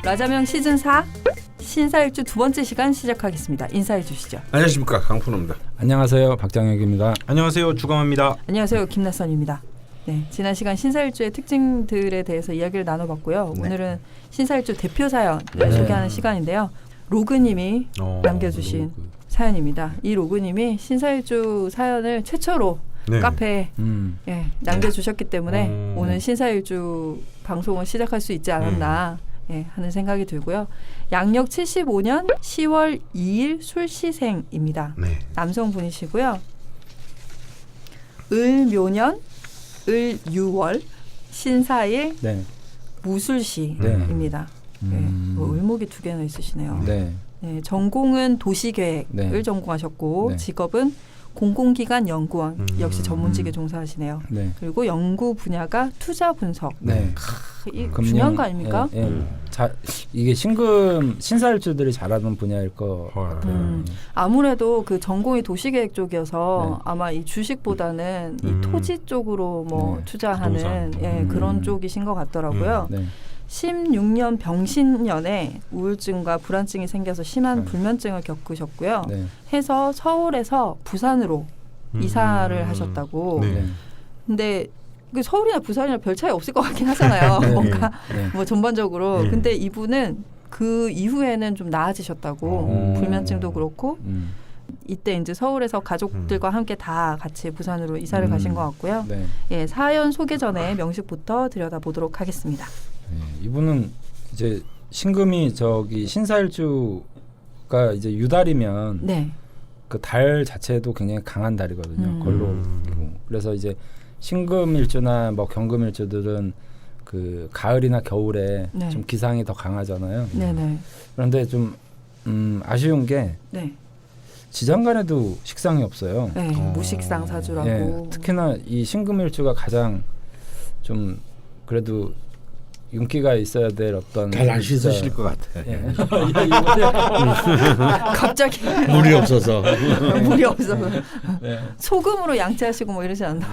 라자명 시즌 4 신사일주 두 번째 시간 시작하겠습니다. 인사해 주시죠. 안녕하십니까, 강fun호입니다. 안녕하세요, 박장혁입니다. 안녕하세요, 주감입니다. 안녕하세요, 김나선입니다. 네, 지난 시간 신사일주의 특징들에 대해서 이야기를 나눠봤고요. 네. 오늘은 신사일주 대표 사연을 소개하는 시간인데요. 로그님이 남겨주신 사연입니다. 이 로그님이 신사일주 사연을 최초로 네. 카페에 남겨주셨기 때문에 오늘 신사일주 방송을 시작할 수 있지 않았나 하는 생각이 들고요. 양력 75년 10월 2일 술시생입니다. 네. 남성분이시고요. 을묘년 을유월 신사일 무술시입니다. 을목이 두 개나 있으시네요. 네. 네, 전공은 도시계획을 전공하셨고 직업은 공공기관 연구원 역시 전문직에 종사하시네요. 그리고 연구 분야가 투자 분석. 이 중요한 거 아닙니까? 이게 신사일주들이 잘하는 분야일 것 같아요. 아무래도 그 전공이 도시계획 쪽이어서 아마 이 주식보다는 이 토지 쪽으로 뭐 투자하는 그런 쪽이신 것 같더라고요. 16년 병신년에 우울증과 불안증이 생겨서 심한 불면증을 겪으셨고요. 해서 서울에서 부산으로 이사를 하셨다고. 근데 서울이나 부산이나 별 차이 없을 것 같긴 하잖아요. 뭔가 뭐 전반적으로. 근데 이분은 그 이후에는 좀 나아지셨다고. 불면증도 그렇고. 이때 이제 서울에서 가족들과 함께 다 같이 부산으로 이사를 가신 것 같고요. 사연 소개 전에 명식부터 들여다보도록 하겠습니다. 이분은 이제 신금이 신사일주가 이제 유달이면 그 달 자체도 굉장히 강한 달이거든요. 걸로이고. 그래서 이제 신금일주나 뭐 경금일주들은 그 가을이나 겨울에 좀 기상이 더 강하잖아요. 그런데 좀 아쉬운 게 지장간에도 식상이 없어요. 무식상 사주라고. 특히나 이 신금일주가 가장 좀 그래도 윤기가 있어야 될 어떤 잘 안 씻으실 것 같아. 갑자기 물이 없어서. 물이 없어서 소금으로 양치하시고 뭐 이러지 않나?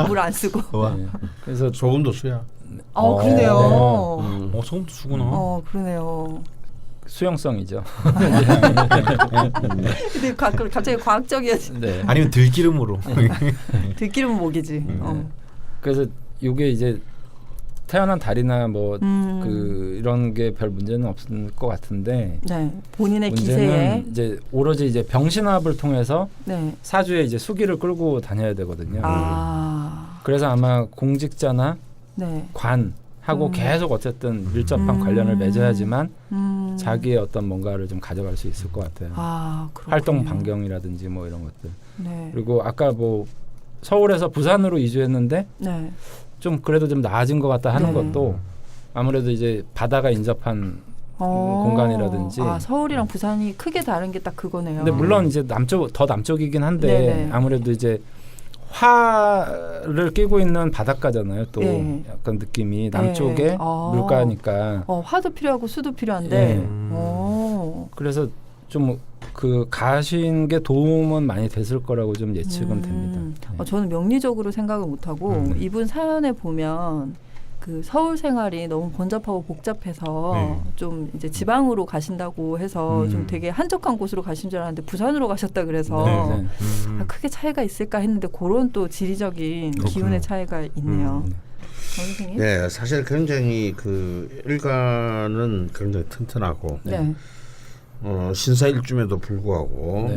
물 안 쓰고. 그래서 소금도 수야. 그러네요. 소금도 쓰구나. 그러네요. 수용성이죠. 근데 갑자기 과학적이어지. 아니면 들기름으로. 들기름 목이지. 그래서 이게 이제 태어난 달이나 뭐 그 이런 게 별 문제는 없을 것 같은데 본인의 문제는 기세에 이제 오로지 이제 병신합을 통해서 사주에 이제 수기를 끌고 다녀야 되거든요. 그래서 아마 공직자나 관하고 계속 어쨌든 밀접한 관련을 맺어야지만 자기의 어떤 뭔가를 좀 가져갈 수 있을 것 같아요. 활동 반경이라든지 뭐 이런 것들. 그리고 아까 뭐 서울에서 부산으로 이주했는데 좀 그래도 좀 나아진 것 같다 하는 것도 아무래도 이제 바다가 인접한 공간이라든지. 서울이랑 부산이 크게 다른 게 딱 그거네요. 근데 물론 이제 더 남쪽이긴 한데 아무래도 이제 화를 끼고 있는 바닷가잖아요. 또 약간 느낌이 남쪽에 물가니까. 화도 필요하고 수도 필요한데. 그래서 좀 그 가신 게 도움은 많이 됐을 거라고 좀 예측은 됩니다. 저는 명리적으로 생각을 못하고 이분 사연에 보면 그 서울 생활이 너무 번잡하고 복잡해서 좀 이제 지방으로 가신다고 해서 좀 되게 한적한 곳으로 가신 줄 알았는데 부산으로 가셨다 그래서 크게 차이가 있을까 했는데 그런 또 지리적인 기운의 차이가 있네요. 선생님? 네, 사실 굉장히 그 일간은 굉장히 튼튼하고 신사일주에도 불구하고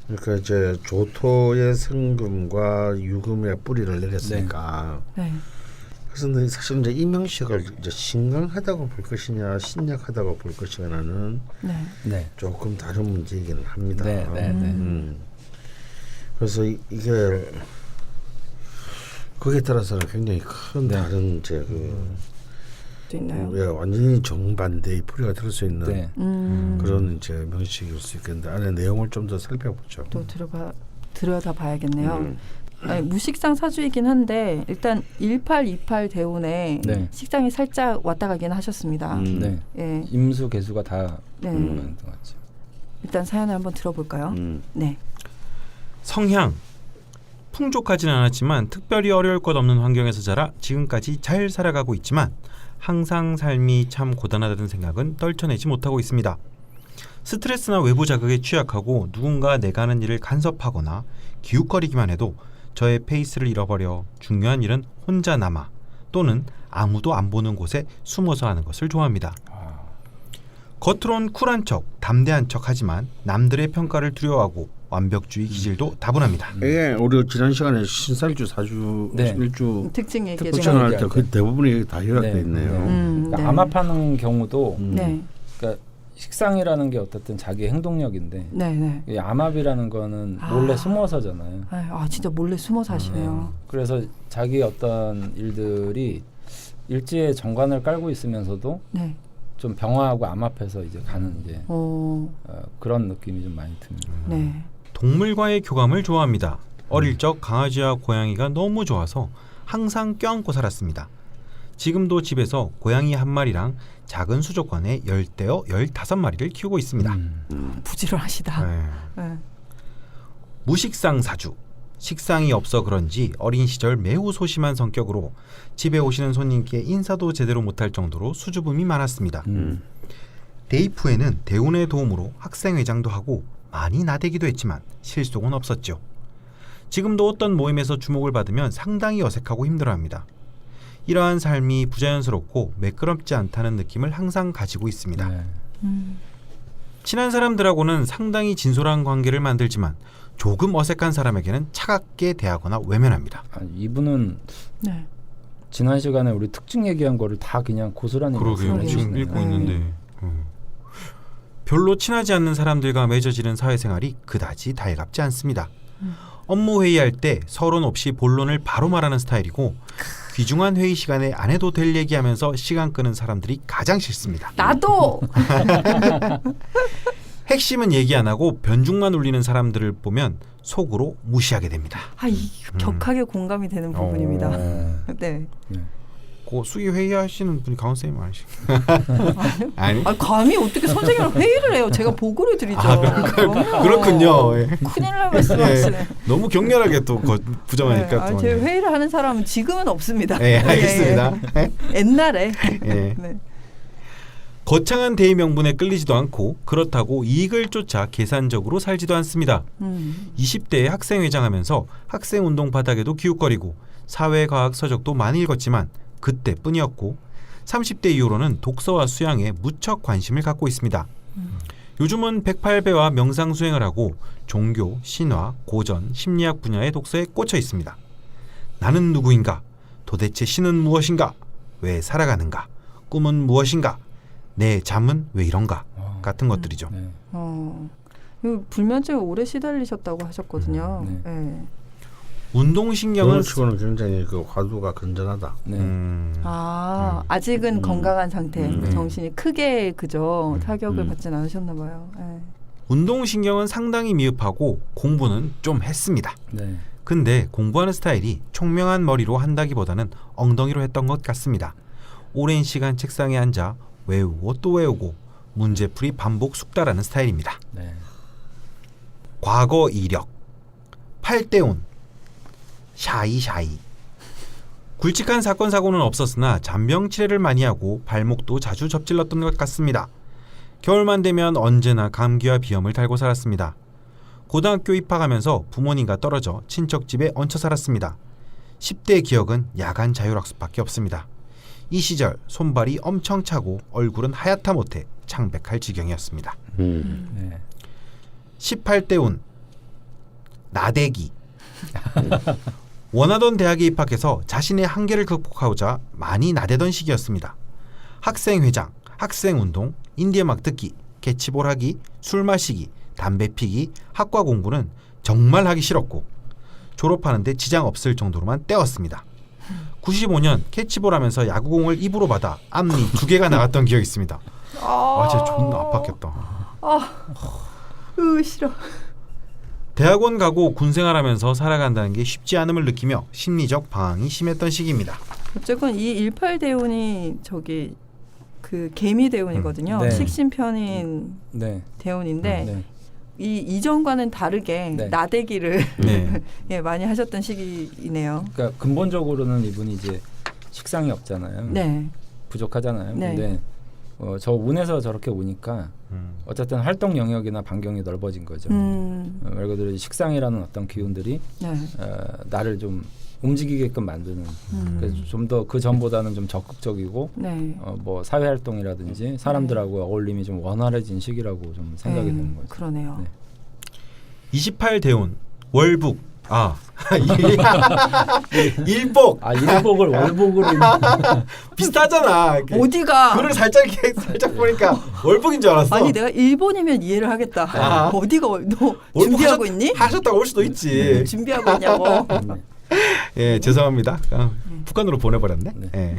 그러니까 이제 조토의 성금과 유금의 뿌리를 내렸으니까 그래서 사실 이제 이 명식을 이제 신강하다고 볼 것이냐 신약하다고 볼 것이냐는 조금 다른 문제이기는 합니다. 그래서 이게 거기에 따라서는 굉장히 큰 다른 이제 있나요? 완전히 정반대의 풀이가 될 수 있는 그런 이제 명식일 수 있겠는데 안에 내용을 좀 더 살펴보죠. 또 들여다 봐야겠네요. 무식상 사주이긴 한데 일단 1828 대운에 식상이 살짝 왔다 가긴 하셨습니다. 임수 개수가 다 맞는 것 같죠. 일단 사연을 한번 들어볼까요? 성향 풍족하진 않았지만 특별히 어려울 것 없는 환경에서 자라 지금까지 잘 살아가고 있지만 항상 삶이 참 고단하다는 생각은 떨쳐내지 못하고 있습니다. 스트레스나 외부 자극에 취약하고 누군가 내가 하는 일을 간섭하거나 기웃거리기만 해도 저의 페이스를 잃어버려 중요한 일은 혼자 남아 또는 아무도 안 보는 곳에 숨어서 하는 것을 좋아합니다. 겉으론 쿨한 척, 담대한 척 하지만 남들의 평가를 두려워하고 완벽주의 기질도 다분합니다. 예, 우리 지난 시간에 신살주, 사주, 일주 특징 얘기할 때 그 대부분이 다 요약돼 있네요. 그러니까 암압하는 경우도 그러니까 식상이라는 게 어쨌든 자기 행동력인데 이 암압이라는 거는 몰래 숨어서잖아요. 진짜 몰래 숨어서 하시네요. 그래서 자기 어떤 일들이 일지에 정관을 깔고 있으면서도 좀 병화하고 암압해서 이제 가는 이제 그런 느낌이 좀 많이 듭니다. 동물과의 교감을 좋아합니다. 어릴 적 강아지와 고양이가 너무 좋아서 항상 껴안고 살았습니다. 지금도 집에서 고양이 한 마리랑 작은 수족관에 10대어 15마리를 키우고 있습니다. 부지런하시다. 무식상 사주. 식상이 없어 그런지 어린 시절 매우 소심한 성격으로 집에 오시는 손님께 인사도 제대로 못할 정도로 수줍음이 많았습니다. 대입 후에는 대운의 도움으로 학생회장도 하고 많이 나대기도 했지만 실속은 없었죠. 지금도 어떤 모임에서 주목을 받으면 상당히 어색하고 힘들어합니다. 이러한 삶이 부자연스럽고 매끄럽지 않다는 느낌을 항상 가지고 있습니다. 친한 사람들하고는 상당히 진솔한 관계를 만들지만 조금 어색한 사람에게는 차갑게 대하거나 외면합니다. 이분은 지난 시간에 우리 특징 얘기한 거를 다 그냥 고스란히 그러게요. 지금 읽고 있는데 별로 친하지 않는 사람들과 맺어지는 사회생활이 그다지 달갑지 않습니다. 업무 회의할 때 서론 없이 본론을 바로 말하는 스타일이고 귀중한 회의 시간에 안 해도 될 얘기하면서 시간 끄는 사람들이 가장 싫습니다. 나도! 핵심은 얘기 안 하고 변죽만 울리는 사람들을 보면 속으로 무시하게 됩니다. 격하게 공감이 되는 부분입니다. 그 수기 회의하시는 분이 강원 쌤이 아니시? 아니? 감히 어떻게 선생님이랑 회의를 해요? 제가 보고를 드리죠. 그렇군요. 큰일 날 말씀하시네. 너무 격렬하게 또 부정하니까. 제 회의를 하는 사람은 지금은 없습니다. 알겠습니다. 옛날에. 거창한 대의 명분에 끌리지도 않고 그렇다고 이익을 쫓아 계산적으로 살지도 않습니다. 20대에 학생회장하면서 학생운동 바닥에도 기웃거리고 사회과학 서적도 많이 읽었지만 그때뿐이었고 30대 이후로는 독서와 수양에 무척 관심을 갖고 있습니다. 요즘은 108배와 명상수행을 하고 종교, 신화, 고전, 심리학 분야의 독서에 꽂혀 있습니다. 나는 누구인가? 도대체 신은 무엇인가? 왜 살아가는가? 꿈은 무엇인가? 내 잠은 왜 이런가? 같은 것들이죠. 불면증에 오래 시달리셨다고 하셨거든요. 운동신경은 치고는 굉장히 그 화두가 건전하다. 아직은 건강한 상태, 정신이 크게 타격을 받진 않으셨나 봐요. 운동신경은 상당히 미흡하고 공부는 좀 했습니다. 근데 공부하는 스타일이 총명한 머리로 한다기보다는 엉덩이로 했던 것 같습니다. 오랜 시간 책상에 앉아 외우고 또 외우고 문제풀이 반복 숙달하는 스타일입니다. 과거 이력 8대운 샤이 굵직한 사건 사고는 없었으나 잔병 치레를 많이 하고 발목도 자주 접질렀던 것 같습니다. 겨울만 되면 언제나 감기와 비염을 달고 살았습니다. 고등학교 입학하면서 부모님과 떨어져 친척집에 얹혀 살았습니다. 10대 기억은 야간 자율학습밖에 없습니다. 이 시절 손발이 엄청 차고 얼굴은 하얗다 못해 창백할 지경이었습니다. 18대 운 나대기 원하던 대학에 입학해서 자신의 한계를 극복하고자 많이 나대던 시기였습니다. 학생회장, 학생운동, 인디음악 듣기, 캐치볼 하기, 술 마시기, 담배 피기, 학과 공부는 정말 하기 싫었고 졸업하는데 지장 없을 정도로만 때웠습니다. 95년 캐치볼 하면서 야구공을 입으로 받아 앞니 2개가 나갔던 기억이 있습니다. 진짜 존나 아팠겠다. 싫어. 대학원 가고 군생활하면서 살아간다는 게 쉽지 않음을 느끼며 심리적 방황이 심했던 시기입니다. 어쨌건 이 18대운이 그 개미 대운이거든요. 식신편인 대운인데 이 이전과는 다르게 네. 나대기를 네. 예, 많이 하셨던 시기이네요. 그러니까 근본적으로는 이분이 이제 식상이 없잖아요. 네. 부족하잖아요. 네. 근데 저 운에서 저렇게 오니까 어쨌든 활동 영역이나 반경이 넓어진 거죠. 말 그대로 식상이라는 어떤 기운들이 네. 나를 좀 움직이게끔 만드는. 그래서 좀 더 그 전보다는 좀 적극적이고 네. 뭐 사회 활동이라든지 사람들하고 어울림이 좀 원활해진 시기라고 좀 생각이 되는 거죠. 그러네요. 네. 28대운 월북 일복 일복을 월복으로 비슷하잖아. 어디가 글을 살짝 보니까 월북인 줄 알았어. 아니 내가 일본이면 이해를 하겠다. 어디가 너 준비하고 있니? 하셨다고 올 수도 있지. 준비하고 있냐고. 예, 죄송합니다. 북한으로 보내버렸네. 네. 예.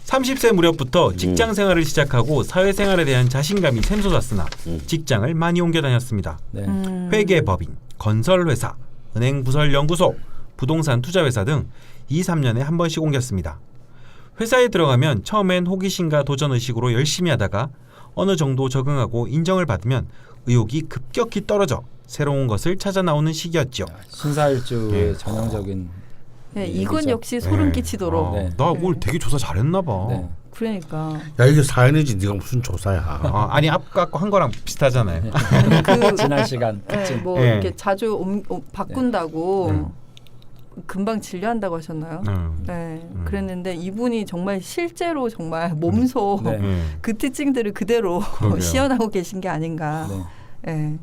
30세 무렵부터 직장 생활을 시작하고 사회생활에 대한 자신감이 샘솟았으나 직장을 많이 옮겨 다녔습니다. 네. 회계법인, 건설회사, 은행부설연구소, 부동산 투자회사 등 2, 3년에 한 번씩 옮겼습니다. 회사에 들어가면 처음엔 호기심과 도전의식으로 열심히 하다가 어느 정도 적응하고 인정을 받으면 의욕이 급격히 떨어져 새로운 것을 찾아 나오는 시기였죠. 신사일주의 전형적인 네, 이건 역시 소름 끼치도록. 네. 나 오늘 되게 조사 잘했나 봐. 네. 그러니까. 야 이게 사연이지 네가 무슨 조사야. 아니 아까 거 한 거랑 비슷하잖아요. 지난 시간 네, 뭐 네. 이렇게 자주 바꾼다고 금방 진료한다고 하셨나요? 네, 그랬는데 이분이 정말 실제로 정말 몸소 그 특징들을 그대로 시연하고 계신 게 아닌가. 네. 네.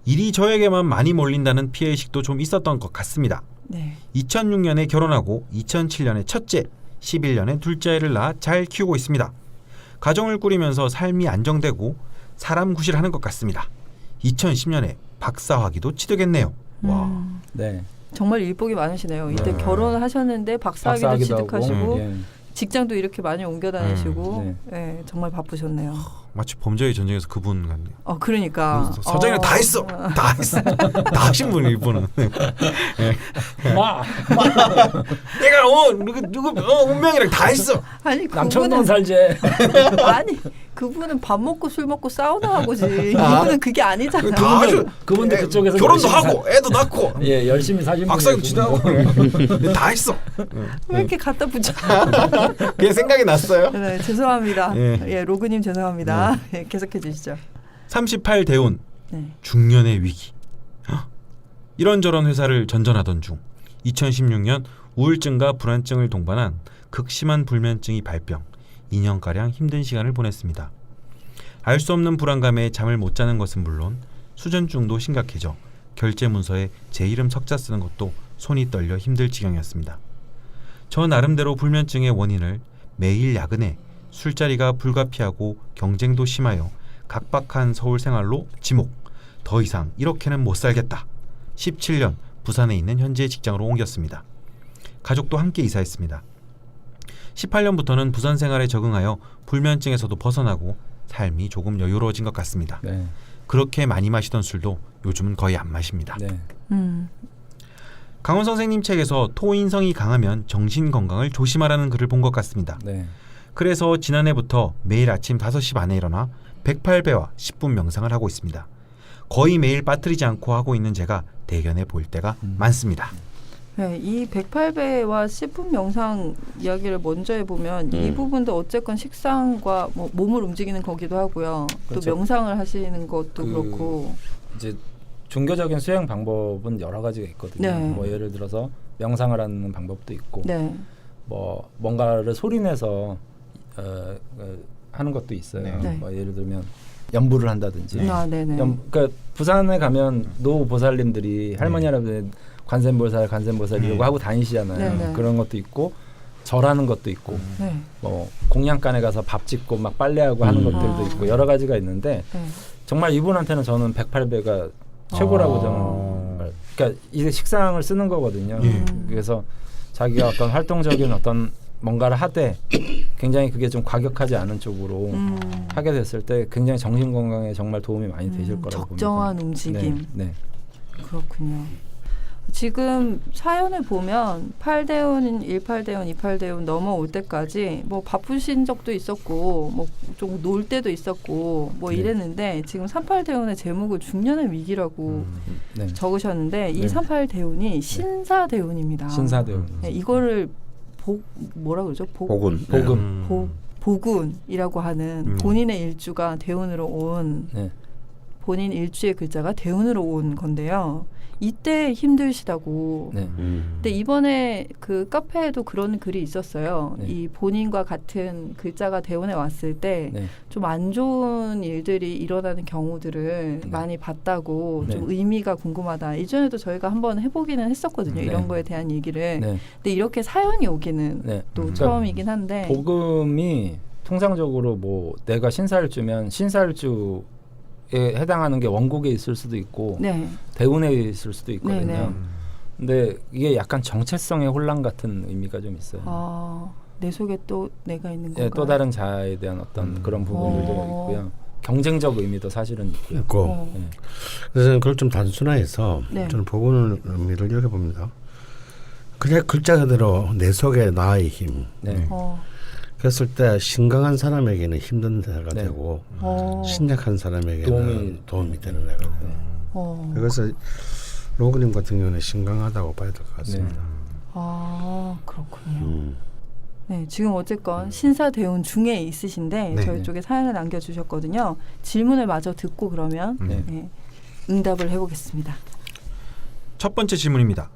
일이 저에게만 많이 몰린다는 피해의식도 좀 있었던 것 같습니다. 네. 2006년에 결혼하고 2007년에 첫째, 11년에 둘째를 낳아 잘 키우고 있습니다. 가정을 꾸리면서 삶이 안정되고 사람 구실하는 것 같습니다. 2010년에 박사학위도 취득했네요. 와. 네. 정말 일복이 많으시네요. 이때 결혼을 하셨는데 박사학위도 취득하시고 직장도 이렇게 많이 옮겨 다니시고 네, 정말 바쁘셨네요. 마치 범죄의 전쟁에서 그분 같네요. 그러니까 서장이랑 다 했어. 다 했어. 다 하신 분이 이분은. 내가 누구 운명이랑 다 했어. 아니 남천동 살제. 아니 그분은 밥 먹고 술 먹고 사우나 하고지. 이분은 그게 아니잖아요. 다 하죠. 그분도 그쪽에서 결혼도 하고 애도 낳고. 예, 열심히 사신 박사님 지나고 다 했어. 왜 이렇게 갖다 붙여? 그게 생각이 났어요. 네, 죄송합니다. 예, 로그님 죄송합니다. 예, 계속해 주시죠. 38대운 중년의 위기. 이런저런 회사를 전전하던 중 2016년 우울증과 불안증을 동반한 극심한 불면증이 발병. 2년가량 힘든 시간을 보냈습니다. 알 수 없는 불안감에 잠을 못 자는 것은 물론 수전증도 심각해져 결제 문서에 제 이름 석자 쓰는 것도 손이 떨려 힘들 지경이었습니다. 저 나름대로 불면증의 원인을 매일 야근에 술자리가 불가피하고 경쟁도 심하여 각박한 서울 생활로 지목. 더 이상 이렇게는 못 살겠다. 17년 부산에 있는 현재 직장으로 옮겼습니다. 가족도 함께 이사했습니다. 18년부터는 부산 생활에 적응하여 불면증에서도 벗어나고 삶이 조금 여유로워진 것 같습니다. 네. 그렇게 많이 마시던 술도 요즘은 거의 안 마십니다. 네. 강원 선생님 책에서 토인성이 강하면 정신 건강을 조심하라는 글을 본 것 같습니다. 네. 그래서 지난해부터 매일 아침 5시 반에 일어나 108배와 10분 명상을 하고 있습니다. 거의 매일 빠뜨리지 않고 하고 있는 제가 대견해 보일 때가 많습니다. 네, 이 108배와 10분 명상 이야기를 먼저 해보면 이 부분도 어쨌건 식상과 뭐 몸을 움직이는 거기도 하고요. 그렇죠. 또 명상을 하시는 것도 그렇고 이제 종교적인 수행 방법은 여러 가지가 있거든요. 네. 뭐 예를 들어서 명상을 하는 방법도 있고 네. 뭐 뭔가를 so리내서 하는 것도 있어요. 네. 뭐 예를 들면 연부를 한다든지. 네네. 그러니까 부산에 가면 노 보살님들이 할머니 할아버지 관세음보살 이러고 하고 다니시잖아요. 네네. 그런 것도 있고 절하는 것도 있고 네. 뭐 공양간에 가서 밥 짓고 막 빨래하고 하는 것들도 있고 여러 가지가 있는데 정말 이분한테는 저는 108배가 최고라고 저는 그러니까 이게 식상을 쓰는 거거든요. 그래서 자기가 어떤 활동적인 어떤 뭔가를 하되 굉장히 그게 좀 과격하지 않은 쪽으로 하게 됐을 때 굉장히 정신 건강에 정말 도움이 많이 되실 거라고 봅니다. 적정한 움직임. 네. 그렇군요. 지금 사연을 보면 8대운, 18대운, 28대운 넘어올 때까지 뭐 바쁘신 적도 있었고 뭐 좀 놀 때도 있었고 뭐 이랬는데 지금 38대운의 제목을 중년의 위기라고 적으셨는데 이 38대운이 신사대운입니다. 신사대운. 네, 이거를 뭐라 그러죠? 복운이라고 하는 본인의 일주가 대운으로 온 본인 일주의 글자가 대운으로 온 건데요. 이때 힘드시다고. 근데 이번에 그 카페에도 그런 글이 있었어요. 이 본인과 같은 글자가 대운에 왔을 때 좀 안 좋은 일들이 일어나는 경우들을 많이 봤다고 좀 의미가 궁금하다. 이전에도 저희가 한번 해보기는 했었거든요. 이런 거에 대한 얘기를. 근데 이렇게 사연이 오기는 또 처음이긴 한데. 복음이 통상적으로 뭐 내가 신사일주면 신사일주 에 해당하는 게 원국에 있을 수도 있고 대운에 있을 수도 있거든요. 근데 이게 약간 정체성의 혼란 같은 의미가 좀 있어요. 내 속에 또 내가 있는 건가요? 또 다른 자아에 대한 어떤 그런 부분들도 있고요. 경쟁적 의미도 사실은 있고요. 그래서 그걸 좀 단순화해서 저는 복운의 의미를 이렇게 봅니다. 그냥 글자 그대로 내 속에 나의 힘. 그랬을 때 신강한 사람에게는 힘든 데가 되고 신약한 사람에게는 도움이 되는 데가 되고 그래서 로그님 같은 경우는 신강하다고 봐야 될 것 같습니다. 그렇군요. 네, 지금 어쨌건 신사대운 중에 있으신데 저희 쪽에 사연을 남겨주셨거든요. 질문을 마저 듣고 그러면 응답을 해보겠습니다. 첫 번째 질문입니다.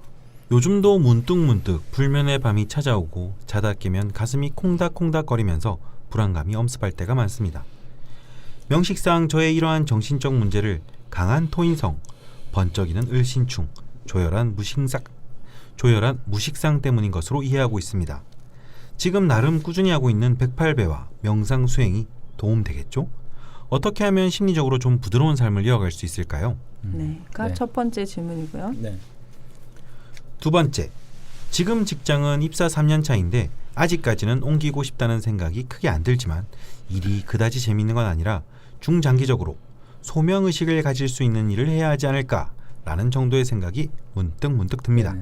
요즘도 문득문득 불면의 밤이 찾아오고 자다 깨면 가슴이 콩닥콩닥거리면서 불안감이 엄습할 때가 많습니다. 명식상 저의 이러한 정신적 문제를 강한 토인성, 번쩍이는 을신충, 조열한 무식상 때문인 것으로 이해하고 있습니다. 지금 나름 꾸준히 하고 있는 108배와 명상 수행이 도움되겠죠? 어떻게 하면 심리적으로 좀 부드러운 삶을 이어갈 수 있을까요? 그러니까 첫 번째 질문이고요. 두 번째, 지금 직장은 입사 3년 차인데 아직까지는 옮기고 싶다는 생각이 크게 안 들지만 일이 그다지 재미있는 건 아니라 중장기적으로 소명의식을 가질 수 있는 일을 해야 하지 않을까라는 정도의 생각이 문득 듭니다.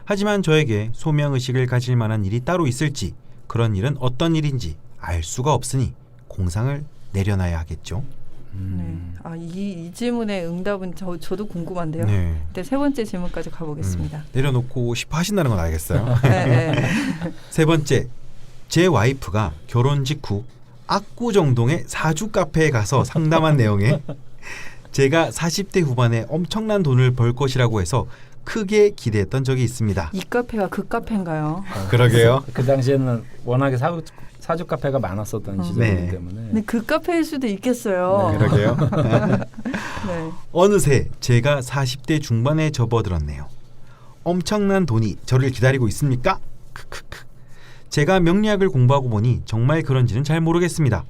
하지만 저에게 소명의식을 가질 만한 일이 따로 있을지 그런 일은 어떤 일인지 알 수가 없으니 공상을 내려놔야 하겠죠. 이 질문의 응답은 저도 궁금한데요. 일단 세 번째 질문까지 가보겠습니다. 내려놓고 싶어 하신다는 건 알겠어요. 세 번째, 제 와이프가 결혼 직후 압구정동의 사주 카페에 가서 상담한 내용에 제가 40대 후반에 엄청난 돈을 벌 것이라고 해서 크게 기대했던 적이 있습니다. 이 카페가 그 카페인가요? 그러게요. 그 당시에는 워낙에 사주 카페가 많았었던 시절이기 때문에. 근데 그 카페일 수도 있겠어요. 그러게요. 어느새 제가 40대 중반에 접어들었네요. 엄청난 돈이 저를 기다리고 있습니까? 제가 명리학을 공부하고 보니 정말 그런지는 잘 모르겠습니다.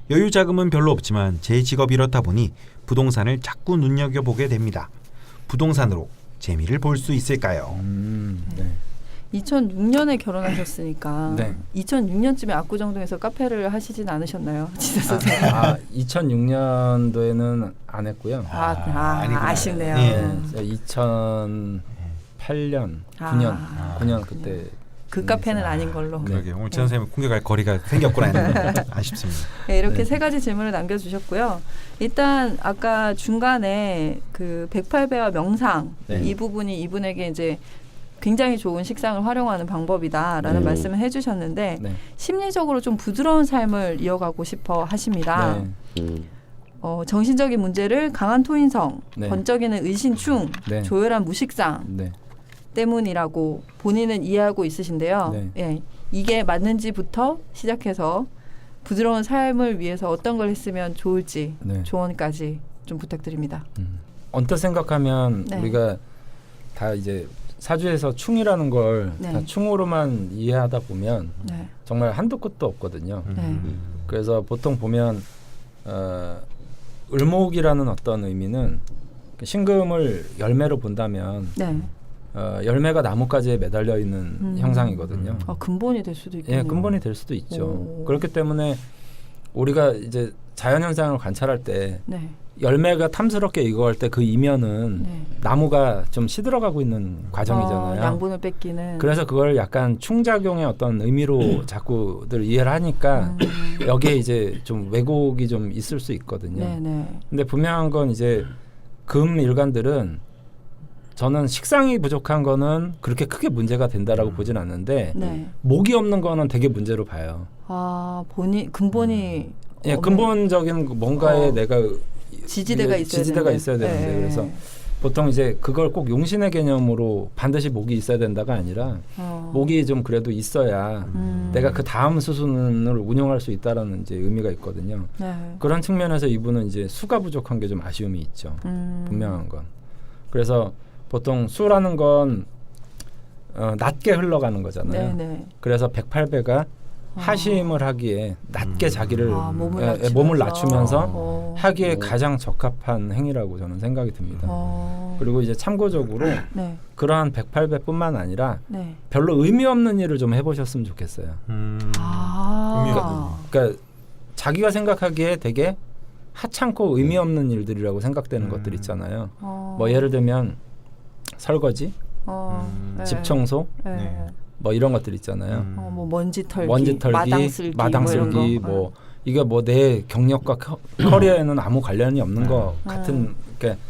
여유 자금은 별로 없지만 제 직업이 이렇다 보니 부동산을 자꾸 눈여겨보게 됩니다. 부동산으로 재미를 볼 수 있을까요? 2006년에 결혼하셨으니까 2006년쯤에 압구정동에서 카페를 하시진 않으셨나요? 지사 선생님. 2006년도에는 안 했고요. 아쉽네요. 2008년, 9년 그때 그 카페는 아닌 걸로. 그러게요. 오늘 지사 선생님 공격할 거리가 생겼구나 했는데 아쉽습니다. 이렇게 세 가지 질문을 남겨주셨고요. 일단 아까 중간에 그 108배와 명상 이 부분이 이분에게 이제 굉장히 좋은 식상을 활용하는 방법이다라는 말씀을 해주셨는데 심리적으로 좀 부드러운 삶을 이어가고 싶어 하십니다. 정신적인 문제를 강한 토인성, 번쩍이는 의신충, 조열한 무식상 때문이라고 본인은 이해하고 있으신데요. 이게 맞는지부터 시작해서 부드러운 삶을 위해서 어떤 걸 했으면 좋을지 조언까지 좀 부탁드립니다. 언뜻 생각하면 우리가 다 이제 사주에서 충이라는 걸 다 충으로만 이해하다 보면 정말 한도 끝도 없거든요. 그래서 보통 보면 을목이라는 어떤 의미는 신금을 열매로 본다면 열매가 나뭇가지에 매달려 있는 형상이거든요. 근본이 될 수도 있겠네요. 근본이 될 수도 있죠. 그렇기 때문에 우리가 이제 자연현상을 관찰할 때 열매가 탐스럽게 익어갈 때 그 이면은 나무가 좀 시들어가고 있는 과정이잖아요. 양분을 뺏기는. 그래서 그걸 약간 충작용의 어떤 의미로 자꾸들 이해를 하니까 여기에 이제 좀 왜곡이 좀 있을 수 있거든요. 근데 분명한 건 이제 금 일간들은 저는 식상이 부족한 거는 그렇게 크게 문제가 된다라고 보진 않는데 목이 없는 거는 되게 문제로 봐요. 근본이 예, 근본적인 뭔가에 내가 지지대가 있어야 되는데 그래서 보통 이제 그걸 꼭 용신의 개념으로 반드시 목이 있어야 된다가 아니라 목이 좀 그래도 있어야 내가 그 다음 수순을 운용할 수 있다라는 이제 의미가 있거든요. 그런 측면에서 이분은 이제 수가 부족한 게 좀 아쉬움이 있죠. 분명한 건. 그래서 보통 수라는 건 낮게 흘러가는 거잖아요. 그래서 108배가 하심을 하기에 낮게 자기를 몸을 낮추면서 하기에 가장 적합한 행위라고 저는 생각이 듭니다. 그리고 이제 참고적으로 그러한 108배뿐만 아니라 별로 의미 없는 일을 좀 해보셨으면 좋겠어요. 그러니까 자기가 생각하기에 되게 하찮고 의미 없는 일들이라고 생각되는 것들 있잖아요. 뭐 예를 들면 설거지, 집 청소, 뭐 이런 것들 있잖아요. 뭐 먼지 털기, 마당 쓸기, 뭐 이게 뭐 내 경력과 커리어에는 아무 관련이 없는 것 같은 그러니까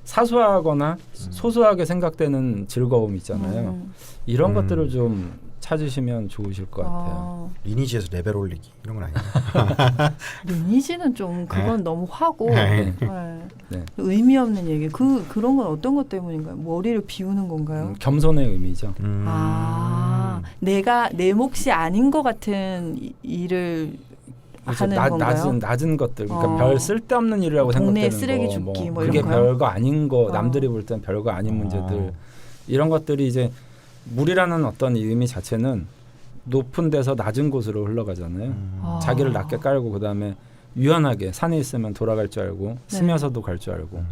사소하거나 소소하게 생각되는 즐거움 있잖아요. 이런 것들을 좀 찾으시면 좋으실 것 같아요. 리니지에서 레벨 올리기 이런 건 아니에요. 리니지는 좀 그건 너무 화고 의미 없는 얘기. 그런 건 어떤 것 때문인가요? 머리를 비우는 건가요? 겸손의 의미죠. 내가 내 몫이 아닌 것 같은 일을 하는 건가요? 낮은 것들, 그러니까 별 쓸데없는 일이라고 동네 생각되는 쓰레기 거, 줍기 뭐 그게 별거 아닌 거, 남들이 볼 땐 별거 아닌 문제들 이런 것들이 이제 물이라는 어떤 의미 자체는 높은 데서 낮은 곳으로 흘러가잖아요. 자기를 낮게 깔고 그다음에 유연하게 산에 있으면 돌아갈 줄 알고 스며서도 갈 줄 알고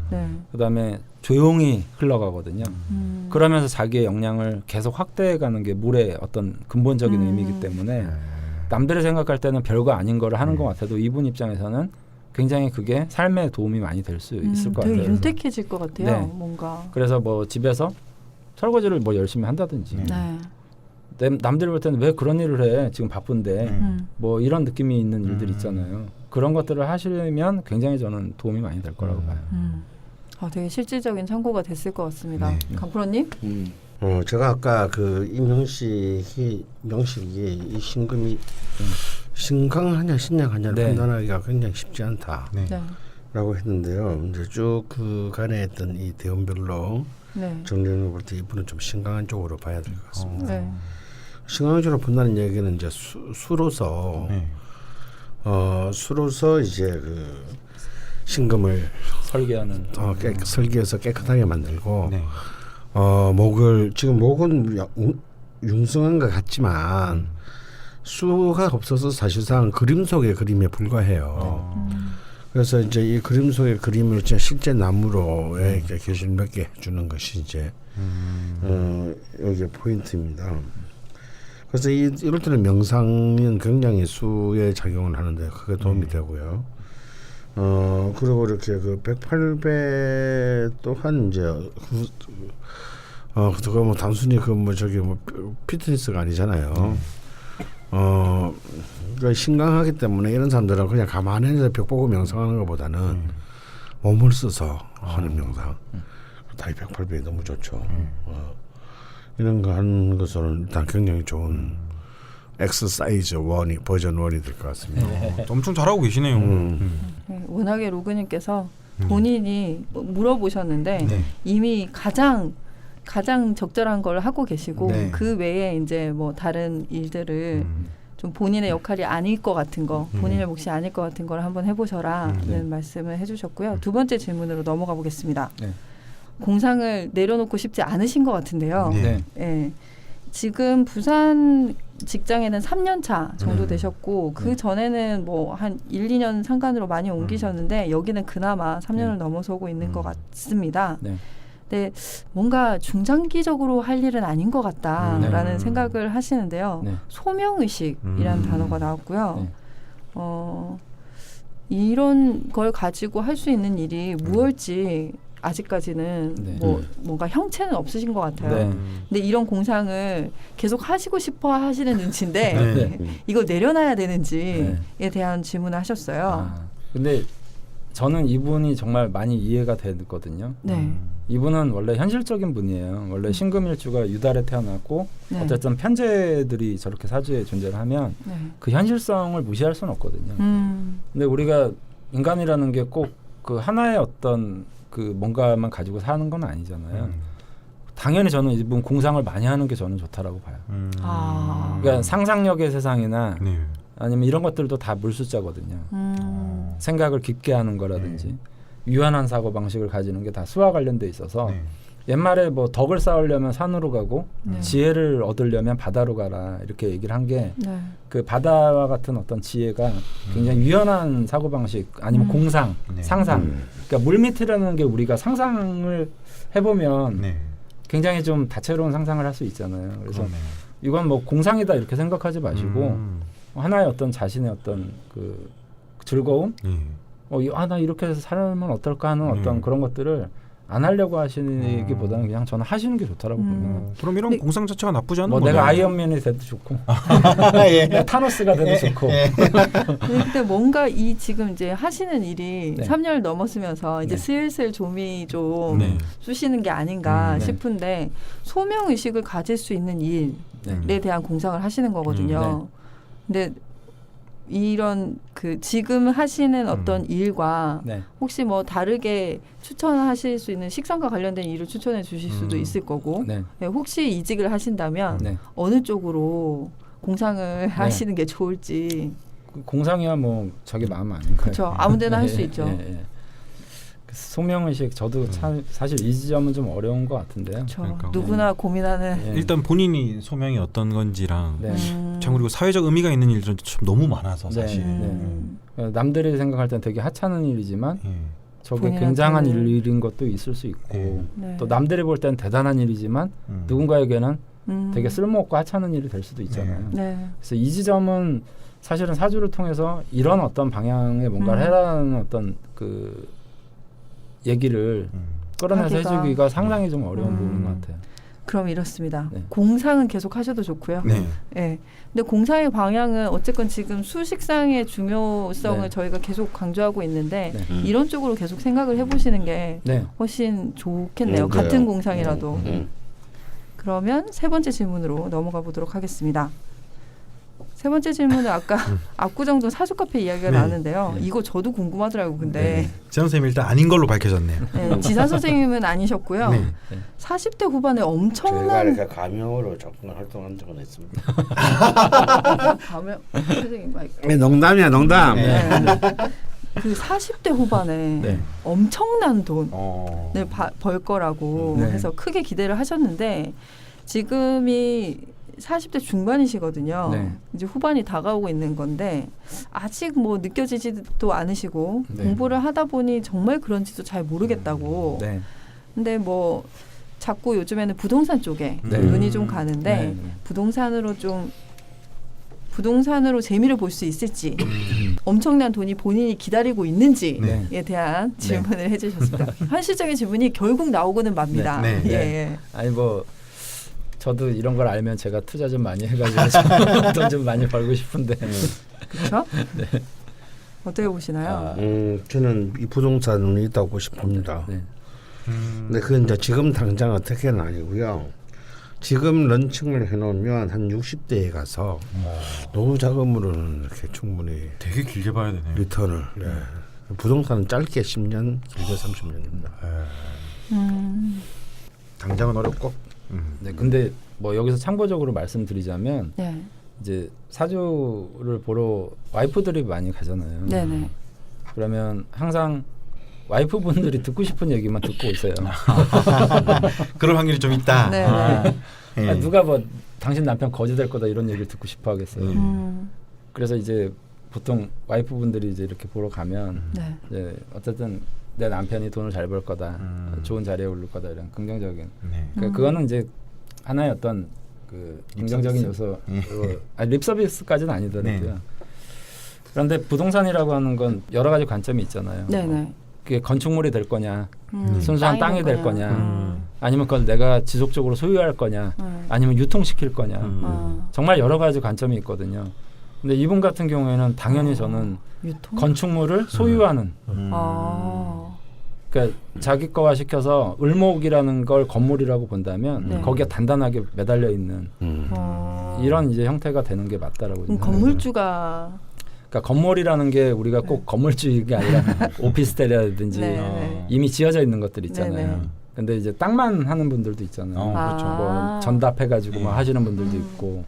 그다음에 조용히 흘러가거든요. 그러면서 자기의 역량을 계속 확대해가는 게 물의 어떤 근본적인 의미이기 때문에 남들이 생각할 때는 별거 아닌 거를 하는 것 같아도 이분 입장에서는 굉장히 그게 삶에 도움이 많이 될 수 있을 것 같아요. 되게 윤택해질 것 같아요. 뭔가. 그래서 뭐 집에서 설거지를 뭐 열심히 한다든지 남들이 볼 때는 왜 그런 일을 해 지금 바쁜데 뭐 이런 느낌이 있는 일들 있잖아요. 그런 것들을 하시면 굉장히 저는 도움이 많이 될 거라고 봐요. 되게 실질적인 참고가 됐을 것 같습니다. 강프로님? 제가 아까 그 이 명식이 이 신금이 신강하냐 신약하냐를 판단하기가 굉장히 쉽지 않다라고 했는데요. 이제 쭉 그간에 했던 이 대원별로 정리해 볼 때 이분은 좀 신강한 쪽으로 봐야 될 것 같습니다. 신강한 쪽으로 본다는 얘기는 이제 수로서 이제 그 신금을 설계하는 설계해서 깨끗하게 만들고 목을 지금 목은 융성한 것 같지만 수가 없어서 사실상 그림 속의 그림에 불과해요. 그래서 이제 이 그림 속의 그림을 실제 나무로 이렇게 계실 몇 개 해주는 것이 이제 여기 포인트입니다. 그래서 이럴 때는 명상은 굉장히 수에 작용을 하는데 그게 도움이 되고요. 그리고 이렇게 그 108배 또한 이제 그거 뭐 단순히 그 뭐 저기 뭐 피트니스가 아니잖아요. 그러니까 신강하기 때문에 이런 사람들은 그냥 가만히 앉아서 벽 보고 명상하는 것보다는 몸을 써서 하는 명상. 다이 108배 너무 좋죠. 이런 거 하는 것은 일단 굉장히 좋은 엑서사이즈 버전 1이 될 것 같습니다. 엄청 잘하고 계시네요. 워낙에 로그님께서 본인이 물어보셨는데 이미 가장 적절한 걸 하고 계시고 그 외에 이제 뭐 다른 일들을 좀 본인의 역할이 아닐 것 같은 거, 본인의 몫이 아닐 것 같은 걸 한번 해보셔라는 말씀을 해주셨고요. 두 번째 질문으로 넘어가 보겠습니다. 공상을 내려놓고 싶지 않으신 것 같은데요. 지금 부산 직장에는 3년 차 정도 되셨고 그 전에는 뭐 한 1, 2년 상간으로 많이 옮기셨는데 여기는 그나마 3년을 넘어서고 있는 것 같습니다. 근데 뭔가 중장기적으로 할 일은 아닌 것 같다라는 생각을 하시는데요. 소명의식이라는 단어가 나왔고요. 이런 걸 가지고 할 수 있는 일이 무엇일지 아직까지는 뭔가 형체는 없으신 것 같아요. 네. 근데 이런 공상을 계속 하시고 싶어 하시는 눈치인데 이걸 내려놔야 되는지에 대한 질문을 하셨어요. 근데 저는 이분이 정말 많이 이해가 되거든요. 네. 이분은 원래 현실적인 분이에요. 원래 신금일주가 유달에 태어났고 어쨌든 편제들이 저렇게 사주에 존재를 하면 그 현실성을 무시할 수는 없거든요. 근데 우리가 인간이라는 게 꼭 그 하나의 어떤 그 뭔가만 가지고 사는 건 아니잖아요. 당연히 저는 이분 공상을 많이 하는 게 저는 좋다라고 봐요. 그러니까 상상력의 세상이나 아니면 이런 것들도 다 물숫자거든요. 생각을 깊게 하는 거라든지 유한한 사고 방식을 가지는 게 다 수와 관련돼 있어서 옛말에 뭐 덕을 쌓으려면 산으로 가고 지혜를 얻으려면 바다로 가라 이렇게 얘기를 한 게 그 바다와 같은 어떤 지혜가 굉장히 유연한 사고 방식 아니면 공상, 상상. 그러니까 물밑이라는 게 우리가 상상을 해보면 굉장히 좀 다채로운 상상을 할 수 있잖아요. 그래서 이건 뭐 공상이다 이렇게 생각하지 마시고 하나의 어떤 자신의 어떤 그 즐거움, 나 이렇게 해서 살면 어떨까 하는 어떤 그런 것들을 안 하려고 하시기보다는 그냥 저는 하시는 게 좋다라고 봅니다. 그럼 이런 공상 자체가 나쁘지 않은 뭐 거네요. 내가 아이언맨이 돼도 좋고 내가 타노스가 돼도 좋고. 근데 뭔가 이 지금 이제 하시는 일이 3년을 넘었으면서 이제 슬슬 좀이 좀 쑤시는 게 아닌가 싶은데 소명 의식을 가질 수 있는 일에 대한 공상을 하시는 거거든요. 근데 이런 그 지금 하시는 어떤 일과 혹시 뭐 다르게 추천하실 수 있는 식상과 관련된 일을 추천해 주실 수도 있을 거고 혹시 이직을 하신다면 어느 쪽으로 공상을 하시는 게 좋을지. 공상이야 뭐 자기 마음 아닌가요? 그렇죠. 아무데나 할 수 있죠. 소명의식 저도 사실 이 지점은 좀 어려운 것 같은데요. 그러니까. 누구나 고민하는. 일단 본인이 소명이 어떤 건지랑 참 그리고 사회적 의미가 있는 일들은 참 너무 많아서 사실. 남들이 생각할 땐 되게 하찮은 일이지만 저게 굉장한 일인 것도 있을 수 있고 또 남들이 볼 땐 대단한 일이지만 누군가에게는 되게 쓸모없고 하찮은 일이 될 수도 있잖아요. 그래서 이 지점은 사실은 사주를 통해서 이런 어떤 방향의 뭔가를 해라는 어떤 그 얘기를 끌어내서 해주기가 상당히 좀 어려운 부분인 것 같아요. 그럼 이렇습니다. 공상은 계속 하셔도 좋고요. 근데 공상의 방향은 어쨌건 지금 수식상의 중요성을 저희가 계속 강조하고 있는데 이런 쪽으로 계속 생각을 해보시는 게 훨씬 좋겠네요. 같은 공상이라도. 그러면 세 번째 질문으로 넘어가 보도록 하겠습니다. 세 번째 질문은 아까 압구정동 사주카페 이야기가 나왔는데요. 이거 저도 궁금하더라고요. 근데 지산 선생님 일단 아닌 걸로 밝혀졌네요. 지산 선생님은 아니셨고요. 40대 후반에 엄청난 제가 가명으로 조금 활동한 적은 있습니다. 가명 선생님 농담이야 농담. 그 40대 후반에 엄청난 돈을 벌 거라고 해서 크게 기대를 하셨는데 지금이 40대 중반이시거든요. 이제 후반이 다가오고 있는 건데 아직 뭐 느껴지지도 않으시고 공부를 하다 보니 정말 그런지도 잘 모르겠다고. 근데 뭐 자꾸 요즘에는 부동산 쪽에 눈이 좀 가는데 부동산으로 재미를 볼 수 있을지 엄청난 돈이 본인이 기다리고 있는지에 대한 질문을 해주셨습니다. 현실적인 질문이 결국 나오고는 맙니다. 아니 뭐 저도 이런 걸 알면 제가 투자 좀 많이 해가지고 돈 좀 많이 벌고 싶은데. 그렇죠? 어떻게 보시나요? 저는 이 부동산은 있다고 싶습니다. 근데 그건 이제 지금 당장 어떻게는 아니고요. 지금 런칭을 해놓으면 한 60대에 가서 노후 자금으로는 이렇게 충분히 되게 길게 봐야 되네요. 리턴을. 부동산은 짧게 10년, 길게 30년입니다. 당장은 어렵고. 근데 뭐 여기서 참고적으로 말씀드리자면 이제 사주를 보러 와이프들이 많이 가잖아요. 그러면 항상 와이프분들이 듣고 싶은 얘기만 듣고 있어요. 그럴 확률이 좀 있다. 누가 뭐 당신 남편 거지 될 거다 이런 얘기를 듣고 싶어 하겠어요. 그래서 이제 보통 와이프분들이 이제 이렇게 보러 가면 이제 어쨌든 내 남편이 돈을 잘 벌 거다, 좋은 자리에 오를 거다 이런 긍정적인. 그러니까 그거는 이제 하나의 어떤 그 긍정적인 요소, 립서비스까지는 아니더라도요. 그런데 부동산이라고 하는 건 여러 가지 관점이 있잖아요. 네네. 그게 건축물이 될 거냐, 순수한 땅이 될 거냐, 아니면 그걸 내가 지속적으로 소유할 거냐, 아니면 유통시킬 거냐. 정말 여러 가지 관점이 있거든요. 근데 이분 같은 경우에는 당연히 저는 유통? 건축물을 소유하는 그러니까 자기 거화 시켜서 을목이라는 걸 건물이라고 본다면 거기에 단단하게 매달려 있는 이런 이제 형태가 되는 게 맞다라고 그럼 건물주가 그러니까 건물이라는 게 우리가 꼭 건물주의가 아니라 오피스텔이라든지 이미 지어져 있는 것들 있잖아요. 근데 이제 땅만 하는 분들도 있잖아요. 그렇죠. 뭐 전답해가지고 뭐 하시는 분들도 있고,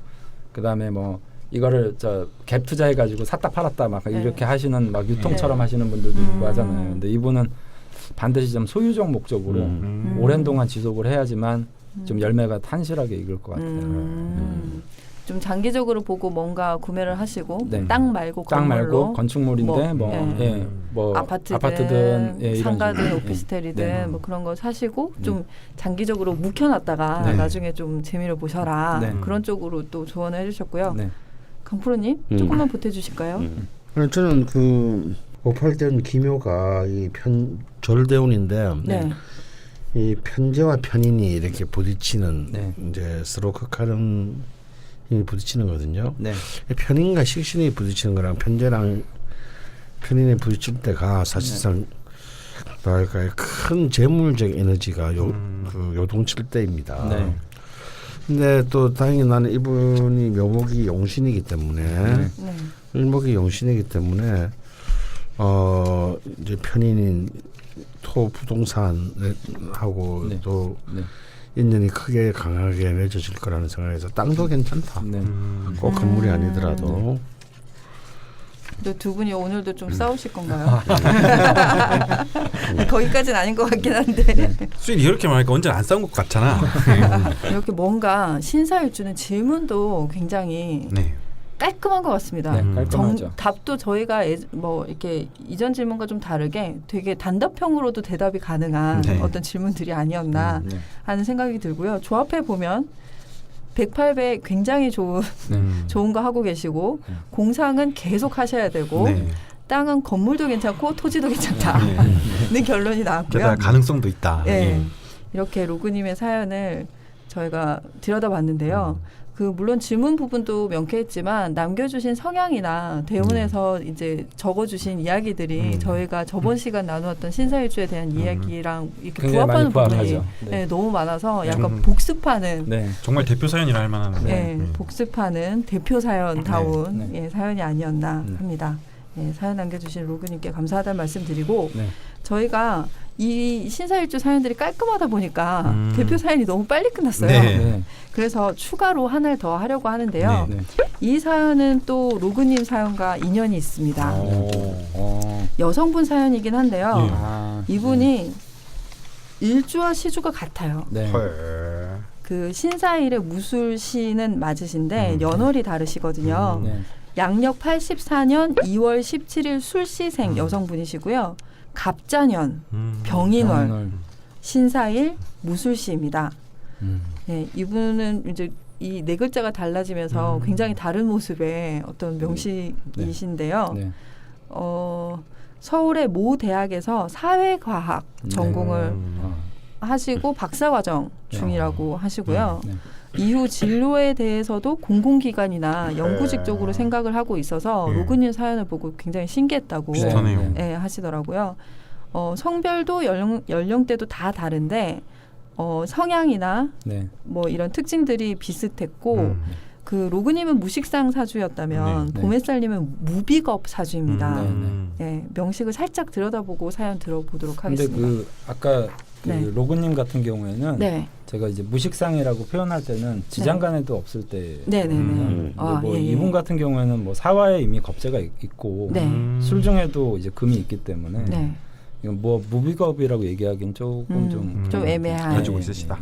그다음에 뭐 이거를 저 갭 투자해가지고 샀다 팔았다 막 이렇게 하시는 막 유통처럼 하시는 분들도 있고 하잖아요. 근데 이분은 반드시 좀 소유적 목적으로 오랜 동안 지속을 해야지만 좀 열매가 탄실하게 익을 것 같아요. 좀 장기적으로 보고 뭔가 구매를 하시고 땅 말고 땅 건물로 말고 건축물인데 뭐 아파트든 상가든 오피스텔이든 뭐 그런 거 사시고 좀 장기적으로 묵혀놨다가 나중에 좀 재미를 보셔라 그런 쪽으로 또 조언을 해주셨고요. 강프로님 조금만 보태주실까요? 저는 그 58된 기묘가 이 절대운인데 이 편재와 편인이 이렇게 부딪히는 이제 서로 극하는 힘이 부딪히는 거거든요. 편인과 식신이 부딪히는 거랑 편재랑 편인이 부딪힐 때가 사실상 뭐랄까요, 큰 재물적 에너지가 그 요동칠 때입니다. 근데 또 다행히 나는 이분이 묘목이 용신이기 때문에 을목이 용신이기 때문에 이제 편인인 토 부동산하고 또 인연이 크게 강하게 맺어질 거라는 생각에서 땅도 괜찮다. 꼭 건물이 아니더라도. 근데 두 분이 오늘도 좀 싸우실 건가요? 거기까지는 아닌 것 같긴 한데. 수인이 이렇게 말하니까 언제나 안 싸운 것 같잖아. 이렇게 뭔가 신사일주는 질문도 굉장히 깔끔한 것 같습니다. 깔끔하죠. 답도 저희가 뭐 이렇게 이전 질문과 좀 다르게 되게 단답형으로도 대답이 가능한 어떤 질문들이 아니었나 하는 생각이 들고요. 조합해 보면 108배 굉장히 좋은 거 하고 계시고 공상은 계속 하셔야 되고 땅은 건물도 괜찮고 토지도 괜찮다는 결론이 나왔고요. 게다가 가능성도 있다. 이렇게 로그님의 사연을 저희가 들여다봤는데요. 그 물론 질문 부분도 명쾌했지만 남겨주신 성향이나 대운에서 이제 적어주신 이야기들이 저희가 저번 시간 나누었던 신사일주에 대한 이야기랑 이렇게 부합하는 부분이 너무 많아서 약간 복습하는 정말 대표 사연이라 할 만한 복습하는 대표 사연다운 사연이 아니었나 합니다. 사연 남겨주신 로그님께 감사하다는 말씀드리고 저희가 이 신사일주 사연들이 깔끔하다 보니까 대표 사연이 너무 빨리 끝났어요. 그래서 추가로 하나를 더 하려고 하는데요. 이 사연은 또 로그님 사연과 인연이 있습니다. 여성분 사연이긴 한데요. 이분이 일주와 시주가 같아요. 그 신사일의 무술시는 맞으신데 연월이 다르시거든요. 양력 84년 2월 17일 술시생 여성분이시고요. 갑자년, 병인월, 신사일, 무술시입니다. 이분은 이제 이 네 글자가 달라지면서 굉장히 다른 모습의 어떤 명식이신데요. 서울의 모 대학에서 사회과학 전공을 하시고 박사과정 중이라고 하시고요. 이후 진로에 대해서도 공공기관이나 연구직 쪽으로 생각을 하고 있어서 로그님 사연을 보고 굉장히 신기했다고 하시더라고요. 성별도 연령대도 다 다른데 성향이나 뭐 이런 특징들이 비슷했고 그 로그님은 무식상 사주였다면 봄햇살님은 무비겁 사주입니다. 명식을 살짝 들여다보고 사연 들어보도록 하겠습니다. 근데 그 아까 그 로그님 같은 경우에는 제가 이제 무식상이라고 표현할 때는 지장간에도 없을 때. 뭐 이분 같은 경우에는 뭐 사화에 이미 겁재가 있고 술 중에도 이제 금이 있기 때문에 이건 뭐 무비겁이라고 얘기하기는 조금 좀 애매한. 가지고 있으시다.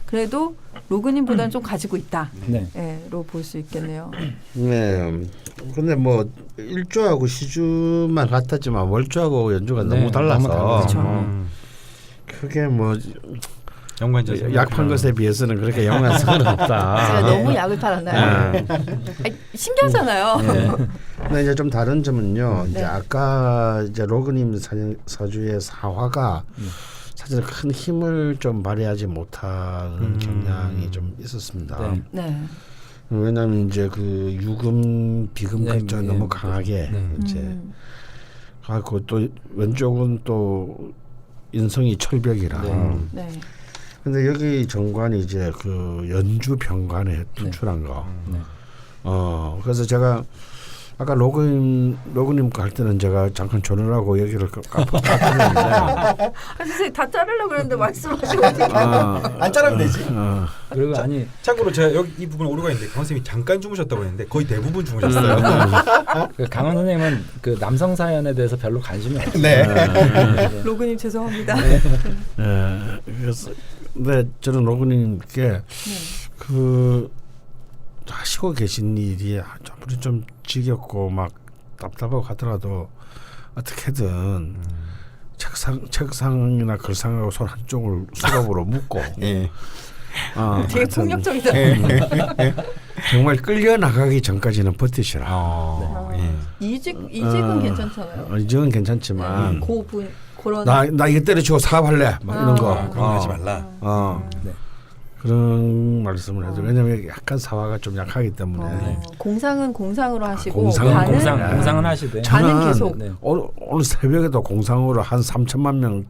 그래도 로그님보다는 좀 가지고 있다로 볼 수 있겠네요. 근데 뭐 일주하고 시주만 같았지만 월주하고 연주가 너무 달라서. 그렇죠. 그게 뭐 연관지어서 약판 것에 비해서는 그렇게 연관성은 없다. 제가 너무 약을 팔았나요? 신기하잖아요. 근데 이제 좀 다른 점은요. 이제 아까 이제 로그님 사주의 사화가 사실 큰 힘을 좀 발휘하지 못하는 경향이 좀 있었습니다. 왜냐하면 이제 그 유금 비금 글자 너무 강하게 이제 가고 또 왼쪽은 또 인성이 철벽이라. 근데 여기 정관이 이제 그 연주 병관에 투출한 거. 그래서 제가 아까 로그님 할 때는 제가 잠깐 전화하고 얘기를 깎았는데 선생님 다 자르려고 그랬는데 말씀하시고 안 자르면 되지. 그리고 아니 참고로 제가 여기 이 부분 오류가 있는데 강원 선생님이 잠깐 주무셨다고 했는데 거의 대부분 주무셨어요. 그 강원 선생님은 그 남성 사연에 대해서 별로 관심이 없어요. 로그님 죄송합니다. 그래서 근데 저는 로그님께 그 하시고 계신 일이 아무리 좀 지겹고 막 답답하고 하더라도 어떻게든 책상이나 글상하고 손 한쪽을 수갑으로 묶고 되게 폭력적이다. 정말 끌려 나가기 전까지는 버티시라. 이직은 괜찮잖아요. 이직은 괜찮지만 그런 나 이거 때려치고 사업할래 막 이런 거 그런 하지 말라. 그런 말씀을 해도 왜냐하면 약간 사화가 좀 약하기 때문에 공상은 공상으로 하시고 공상은 하시되 저는 계속 오늘 새벽에도 공상으로 한 3천만 명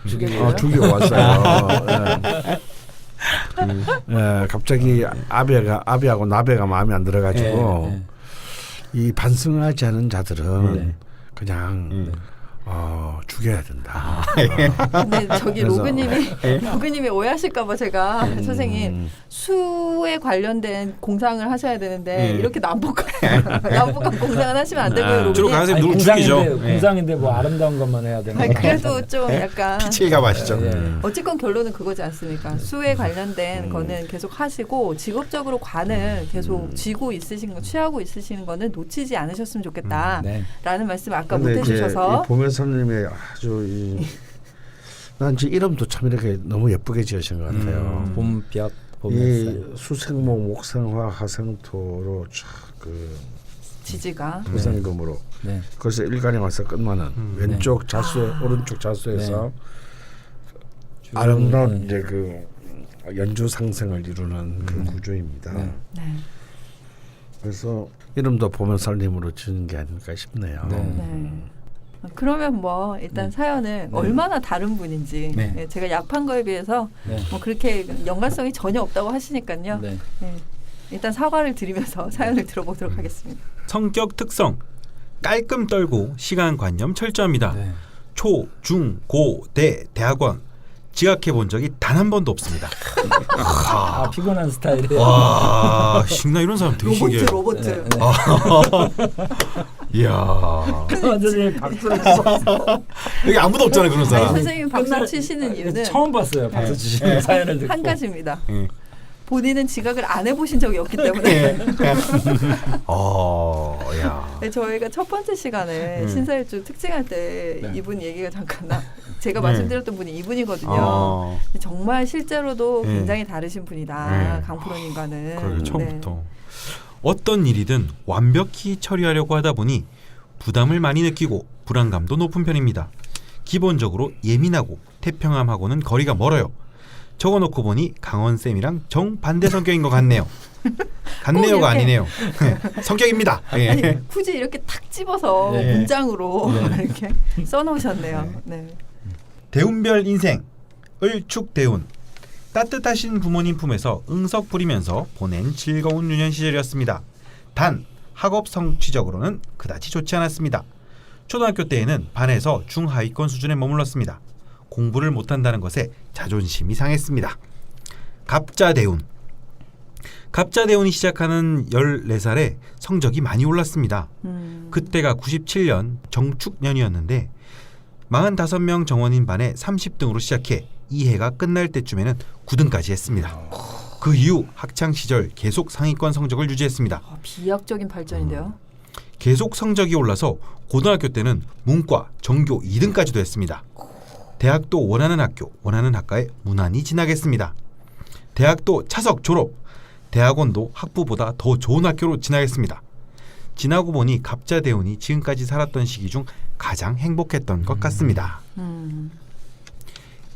죽이고 왔어요. 갑자기 아비하고 나베가 마음에 안 들어가지고 이 반성하지 않은 자들은 그냥 죽여야 된다. 근데 저기 로그님이 오해하실까봐 제가 선생님 수에 관련된 공상을 하셔야 되는데 이렇게 남북한 공상은 하시면 안 되고요. 주로 강원 선생님 누굴 죽이죠. 공상인데 뭐 아름다운 것만 해야 되는 거. 그래도 좀 약간 피치가 마시죠. 어쨌건 결론은 그거지 않습니까? 수에 관련된 거는 계속 하시고 직업적으로 관을 계속 쥐고 있으신 거, 취하고 있으시는 거는 놓치지 않으셨으면 좋겠다라는 말씀 아까 못 해주셔서 보면서님의 아주 난 지금 이름도 참 이렇게 너무 예쁘게 지으신 것 같아요. 봄볕, 이 수생목, 목생화, 화생토로 그 지지가 토생금으로 그래서 일간에 와서 끝나는 왼쪽 자수, 오른쪽 자수에서 아름다운 이제 그 연주 상생을 이루는 그 구조입니다. 그래서 이름도 보면설님으로 지은 게 아닐까 싶네요. 그러면 뭐 일단 사연은 얼마나 다른 분인지 제가 약판 거에 비해서 뭐 그렇게 연관성이 전혀 없다고 하시니까요. 일단 사과를 드리면서 사연을 들어보도록 하겠습니다. 성격 특성 깔끔 떨고 시간관념 철저합니다. 초, 중, 고, 대학원 지각해 본 적이 단 한 번도 없습니다. 피곤한 스타일이에요. 와, 나 이런 사람 되게 신기해요. 로봇. 이야. 완전히 박수를 치셨어. 여기 아무도 없잖아요 그런 사람. 선생님 박수 치시는 이유는 처음 봤어요. 박수 치시는 사연을 듣고. 한 가지입니다. 본인은 지각을 안 해보신 적이 없기 때문에. 네, 저희가 첫 번째 시간에 신사일주 특징할 때 이분 얘기가 잠깐 제가 말씀드렸던 분이 이분이거든요. 정말 실제로도 굉장히 다르신 분이다. 강프로님과는. 그러게 처음부터. 어떤 일이든 완벽히 처리하려고 하다 보니 부담을 많이 느끼고 불안감도 높은 편입니다. 기본적으로 예민하고 태평함하고는 거리가 멀어요. 적어놓고 보니 강원쌤이랑 정반대 성격인 것 같네요. 같네요가 아니네요. 성격입니다. 아니, 굳이 이렇게 탁 집어서 문장으로 이렇게 써놓으셨네요. 대운별 인생 을축대운 따뜻하신 부모님 품에서 응석 부리면서 보낸 즐거운 유년 시절이었습니다. 단 학업 성취적으로는 그다지 좋지 않았습니다. 초등학교 때에는 반에서 중하위권 수준에 머물렀습니다. 공부를 못한다는 것에 자존심이 상했습니다. 갑자대운 갑자대운이 시작하는 14살에 성적이 많이 올랐습니다. 그때가 97년 정축년이었는데 45명 정원인 반에 30등으로 시작해 2해가 끝날 때쯤에는 9등까지 했습니다. 그 이후 학창시절 계속 상위권 성적을 유지했습니다. 비약적인 발전인데요. 계속 성적이 올라서 고등학교 때는 문과, 전교 2등까지도 했습니다. 대학도 원하는 학교, 원하는 학과에 무난히 진학했습니다. 대학도 차석 졸업, 대학원도 학부보다 더 좋은 학교로 진학했습니다. 지나고 보니 갑자대운이 지금까지 살았던 시기 중 가장 행복했던 것 같습니다.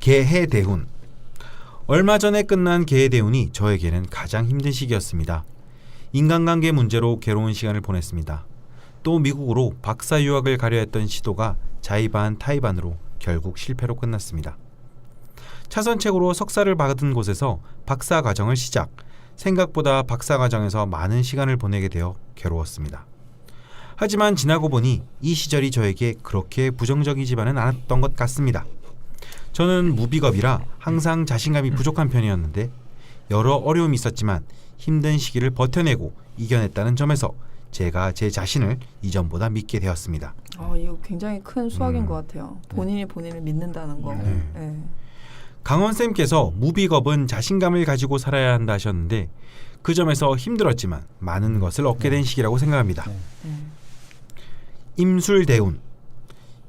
개해대운. 얼마 전에 끝난 개해대운이 저에게는 가장 힘든 시기였습니다. 인간관계 문제로 괴로운 시간을 보냈습니다. 또 미국으로 박사 유학을 가려 했던 시도가 자의반 타의반으로 결국 실패로 끝났습니다. 차선책으로 석사를 받은 곳에서 박사 과정을 시작, 생각보다 박사 과정에서 많은 시간을 보내게 되어 괴로웠습니다. 하지만 지나고 보니 이 시절이 저에게 그렇게 부정적이지만은 않았던 것 같습니다. 저는 무비겁이라 항상 자신감이 부족한 편이었는데 여러 어려움이 있었지만 힘든 시기를 버텨내고 이겨냈다는 점에서 제가 제 자신을 이전보다 믿게 되었습니다. 이거 굉장히 큰 수확인 것 같아요. 본인이 본인을 믿는다는 거. 네. 강원쌤께서 무비겁은 자신감을 가지고 살아야 한다 하셨는데 그 점에서 힘들었지만 많은 것을 얻게 된 시기라고 생각합니다. 임술대운.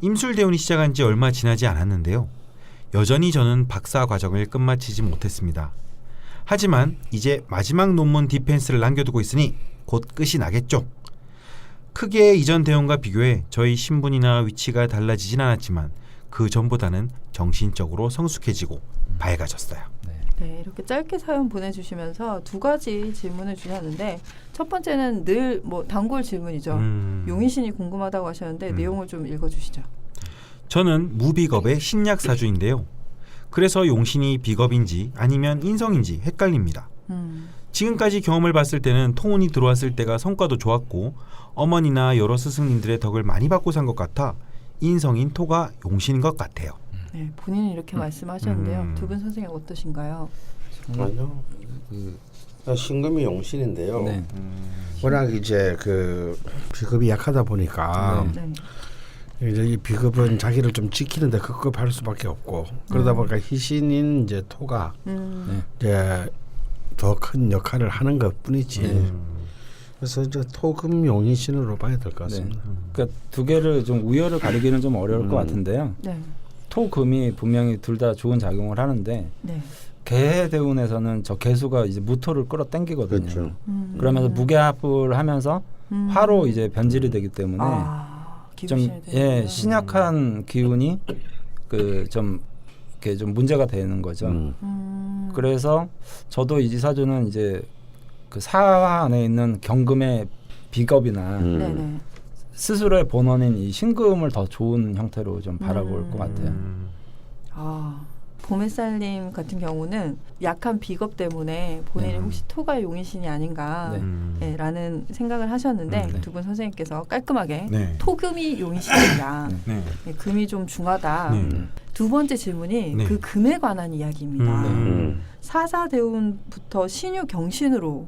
임술대운이 시작한 지 얼마 지나지 않았는데요. 여전히 저는 박사 과정을 끝마치지 못했습니다. 하지만 이제 마지막 논문 디펜스를 남겨두고 있으니 곧 끝이 나겠죠. 크게 이전 대운과 비교해 저희 신분이나 위치가 달라지진 않았지만 그 전보다는 정신적으로 성숙해지고 밝아졌어요. 네, 이렇게 짧게 사연 보내주시면서 두 가지 질문을 주셨는데 첫 번째는 늘 단골 질문이죠. 용의신이 궁금하다고 하셨는데 내용을 좀 읽어주시죠. 저는 무비겁의 신약사주인데요. 그래서 용신이 비겁인지 아니면 인성인지 헷갈립니다. 지금까지 경험을 봤을 때는 통운이 들어왔을 때가 성과도 좋았고 어머니나 여러 스승님들의 덕을 많이 받고 산 것 같아 인성인 토가 용신인 것 같아요. 네, 본인이 이렇게 말씀하셨는데요. 두 분 선생님 어떠신가요? 아니요. 신금이 용신인데요. 네. 워낙 이제 그 비겁이 약하다 보니까 이제 이 비겁은 자기를 좀 지키는데 급급할 수밖에 없고 그러다 보니까 희신인 이제 토가 이제 더 큰 역할을 하는 것뿐이지. 그래서 이제 토금 용신으로 봐야 될 것 같습니다. 그러니까 두 개를 좀 우열을 가리기는 좀 어려울 것 같은데요. 토금이 분명히 둘 다 좋은 작용을 하는데 개해대운에서는 저 개수가 이제 무토를 끌어당기거든요. 그렇죠. 그러면서 무게합을 하면서 화로 이제 변질이 되기 때문에 좀 신약한 기운이 좀 문제가 되는 거죠. 그래서 저도 이 사주는 이제 그 사화 안에 있는 경금의 비겁이나 스스로의 본원인 이 신금을 더 좋은 형태로 좀 바라볼 것 같아요. 봄햇살님 같은 경우는 약한 비겁 때문에 본인이 혹시 토가 용의신이 아닌가라는 생각을 하셨는데 두 분 선생님께서 깔끔하게 토금이 용의신이다. 금이 좀 중하다. 두 번째 질문이 그 금에 관한 이야기입니다. 사사대운부터 신유경신으로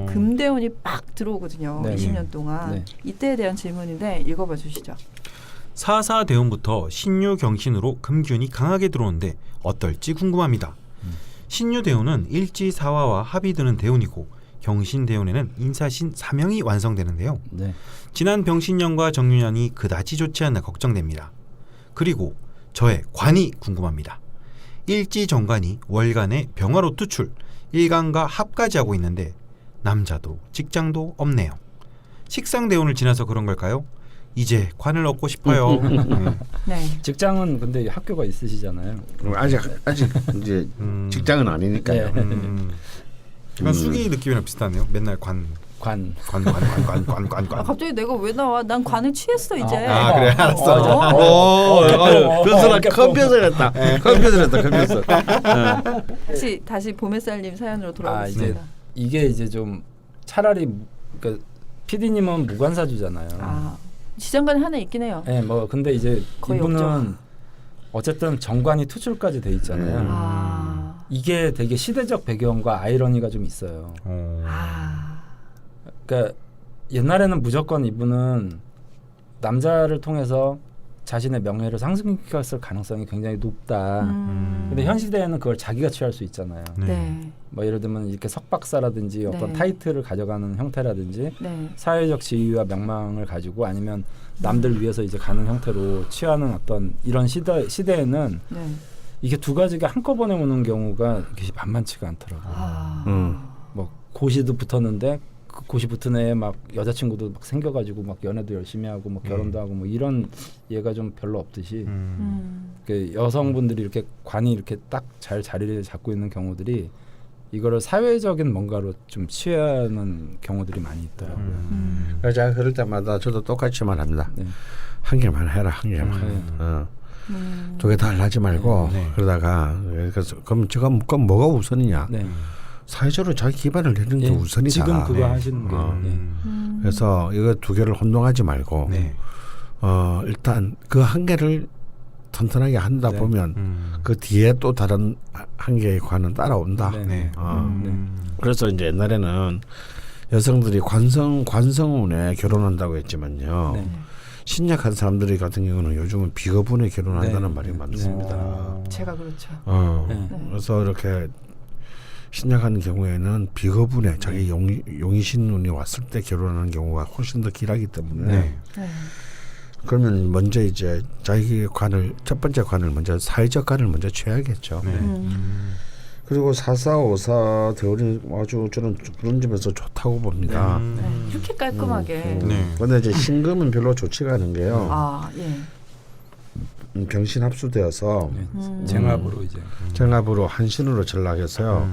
금대운이 빡 들어오거든요. 20년 동안. 이때에 대한 질문인데 읽어봐 주시죠. 사사대운부터 신유경신으로 금균이 강하게 들어오는데 어떨지 궁금합니다. 신유대운은 일지사화와 합이 드는 대운이고 경신대운에는 인사신 3명이 완성되는데요. 지난 병신년과 정유년이 그다지 좋지 않나 걱정됩니다. 그리고 저의 관이 궁금합니다. 일지정관이 월간에 병화로 투출, 일간과 합까지 하고 있는데 남자도 직장도 없네요. 식상대운을 지나서 그런 걸까요? 이제 관을 얻고 싶어요. 직장은 근데 학교가 있으시잖아요. 아직 이제 직장은 아니니까요. 약간 수기 느낌이랑 비슷하네요. 맨날 관. 갑자기 내가 왜 나와? 난 관을 취했어 이제. 그래 알았어. 그래서 나 컴퓨터를 했다. 다시 봄햇살님 사연으로 돌아오겠습니다. 이게 이제 좀 차라리 그러니까 PD님은 무관사주잖아요. 지정관이 하나 있긴 해요. 근데 이제 이분은 없죠. 어쨌든 정관이 투출까지 돼 있잖아요. 이게 되게 시대적 배경과 아이러니가 좀 있어요. 그러니까 옛날에는 무조건 이분은 남자를 통해서 자신의 명예를 상승시켰을 가능성이 굉장히 높다. 근데 현 시대에는 그걸 자기가 취할 수 있잖아요. 네. 뭐 예를 들면 이렇게 석박사라든지 어떤 네. 타이틀을 가져가는 형태라든지 네. 사회적 지위와 명망을 가지고 아니면 남들 위해서 이제 가는 형태로 취하는 어떤 이런 시대에는 네. 이게 두 가지가 한꺼번에 오는 경우가 이게 만만치가 않더라고요. 뭐 고시도 붙었는데 그 고시 붙은 애에 막 여자친구도 막 생겨가지고 막 연애도 열심히 하고 뭐 결혼도 하고 뭐 이런 얘가 좀 별로 없듯이 그 여성분들이 이렇게 관이 이렇게 딱 잘 자리를 잡고 있는 경우들이 이거를 사회적인 뭔가로 좀 취하는 경우들이 많이 있더라고요. 그래서 그럴 때마다 저도 똑같이 말합니다. 네. 한 개만 해라, 한 개만. 두 개 다 하지 말고 그러다가 그래서 그럼 지금 뭐가 우선이냐? 네. 사회적으로 자기 기반을 내는 게 우선이다. 지금 그거 하시는 게. 그래서 이거 두 개를 혼동하지 말고 일단 그 한 개를 튼튼하게 한다 보면 그 뒤에 또 다른 한 개의 관은 따라온다. 그래서 이제 옛날에는 여성들이 관성운에 결혼한다고 했지만요. 신약한 사람들이 같은 경우는 요즘은 비거분에 결혼한다는 말이 많습니다. 제가 그렇죠. 그래서 이렇게 신약한 경우에는 비거분에 자기 용의신운이 왔을 때 결혼하는 경우가 훨씬 더 길하기 때문에 그러면 먼저 이제 자기 관을 첫 번째 관을 먼저 사회적 관을 먼저 취해야겠죠. 그리고 4454 대우는 아주 저는 그런 점에서 좋다고 봅니다. 이렇게 깔끔하게. 그런데 이제 신금은 별로 좋지가 않은 게요. 아 예. 병신 합수되어서 쟁합으로 이제 쟁합으로 한신으로 전락해서요.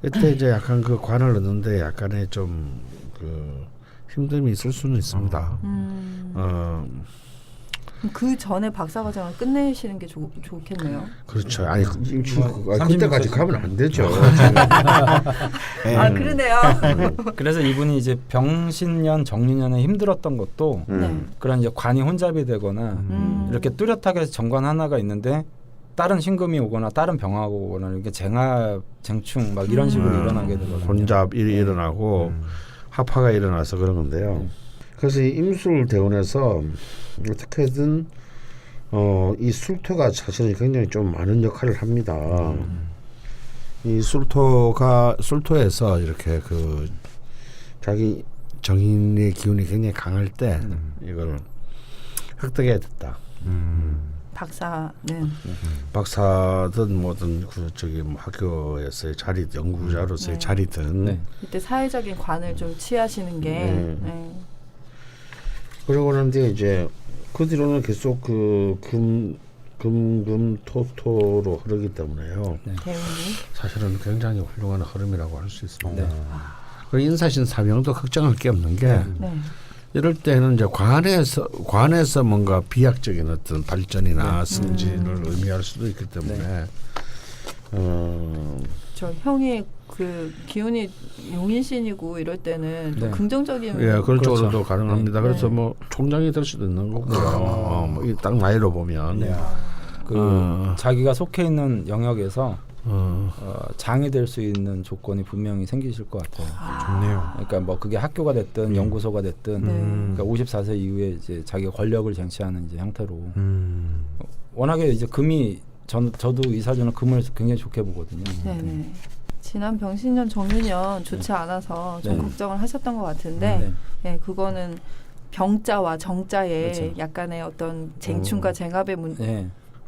이때 이제 약간 그 관을 넣는데 약간의 좀 그 힘듦이 있을 수는 있습니다. 그 전에 박사과정을 끝내시는 게 좋겠네요. 그렇죠. 아니 그때까지 가면 안 되죠. 아 그러네요. 그래서 이분이 이제 병신년 정유년에 힘들었던 것도 그런 이제 관이 혼잡이 되거나 이렇게 뚜렷하게 정관 하나가 있는데 다른 신금이 오거나 다른 병화가 오거나 이렇게 쟁합, 쟁충 막 이런 식으로 일어나게 되거든요. 혼잡 일어나고 합화가 일어나서 그런 건데요. 그래서 이 임술 대운에서 어떻게든 이 술토가 사실은 굉장히 좀 많은 역할을 합니다. 이 술토에서 이렇게 그 자기 정인의 기운이 굉장히 강할 때 이걸 획득해야 됐다. 박사든 뭐든 그 저기 뭐 학교에서의 자리 연구자로서의 자리든 이때 사회적인 관을 좀 취하시는 게 그러고 난 뒤에 이제 그 뒤로는 계속 그 금토토로 흐르기 때문에요. 사실은 굉장히 훌륭한 흐름이라고 할 수 있습니다. 그리고 인사신 사명도 걱정할 게 없는 게 이럴 때는 이제 관에서 뭔가 비약적인 어떤 발전이나 승진을 의미할 수도 있기 때문에 저 형이 그 기운이 용인신이고 이럴 때는 또 긍정적인 그런 쪽으로도 가능합니다. 그래서 뭐 총장이 될 수도 있는 거고요. 뭐 딱 나이로 보면 자기가 속해 있는 영역에서 장이 될 수 있는 조건이 분명히 생기실 것 같아요. 좋네요. 그러니까 뭐 그게 학교가 됐든 연구소가 됐든 그러니까 54세 이후에 이제 자기가 권력을 쟁취하는 이제 형태로 워낙에 이제 금이 저도 이 사주는 금을 굉장히 좋게 보거든요. 네네. 지난 병신년 정유년 좋지 않아서 좀 걱정을 하셨던 것 같은데 그거는 병자와 정자의 약간의 어떤 쟁충과 쟁합의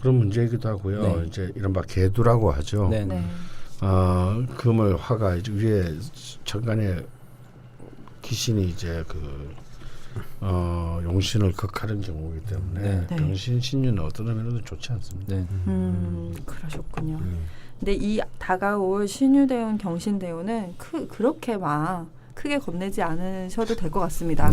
그런 문제이기도 하고요. 이제 이른바 개두라고 하죠. 금을 화가 이제 위에 천간에 귀신이 이제 그 용신을 극하는 경우이기 때문에 병신 신유는 어떤 의미로도 좋지 않습니다. 그러셨군요. 근데 이 다가올 신유대운 경신대운은 그렇게 막 크게 겁내지 않으셔도 될 것 같습니다.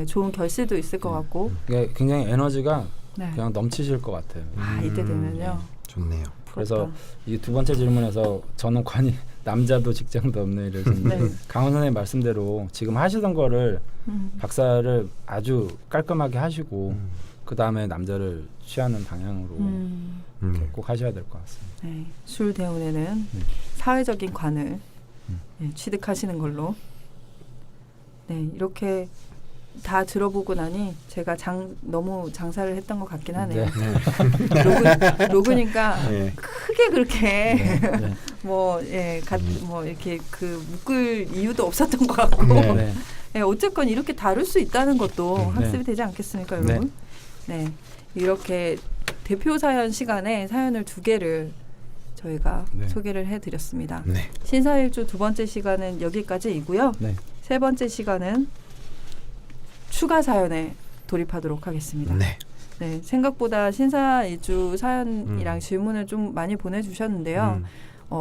좋은 결실도 있을 것 같고 굉장히 에너지가 그냥 넘치실 것 같아요. 이때 되면요. 좋네요. 그래서 이 두 번째 질문에서 저는 관이 남자도 직장도 없네 이러셨는데 강원 선생님 말씀대로 지금 하시던 거를 박사를 아주 깔끔하게 하시고 그 다음에 남자를 취하는 방향으로 꼭 하셔야 될 것 같습니다. 술 대운에는 사회적인 관을 취득하시는 걸로 이렇게 다 들어보고 나니 제가 너무 장사를 했던 것 같긴 하네요. 로그니까 네. 크게 그렇게 뭐 이렇게 그 묶을 이유도 없었던 것 같고 어쨌건 이렇게 다룰 수 있다는 것도 학습이 되지 않겠습니까, 여러분? 네, 이렇게 대표 사연 시간에 사연을 2개를 저희가 소개를 해드렸습니다. 신사일주 2번째 시간은 여기까지이고요. 3번째 추가 사연에 돌입하도록 하겠습니다. 네, 생각보다 신사일주 사연이랑 질문을 좀 많이 보내주셨는데요.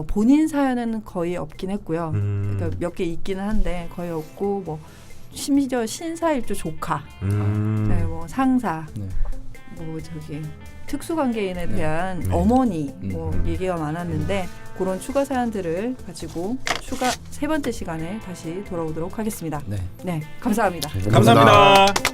본인 사연은 거의 없긴 했고요. 그러니까 몇 개 있기는 한데 거의 없고 뭐 심지어 신사일주 조카, 뭐 상사, 뭐 저기 특수관계인에 대한 어머니 뭐 얘기가 많았는데 그런 추가 사연들을 가지고 3번째 시간에 다시 돌아오도록 하겠습니다. 네, 감사합니다. 감사합니다.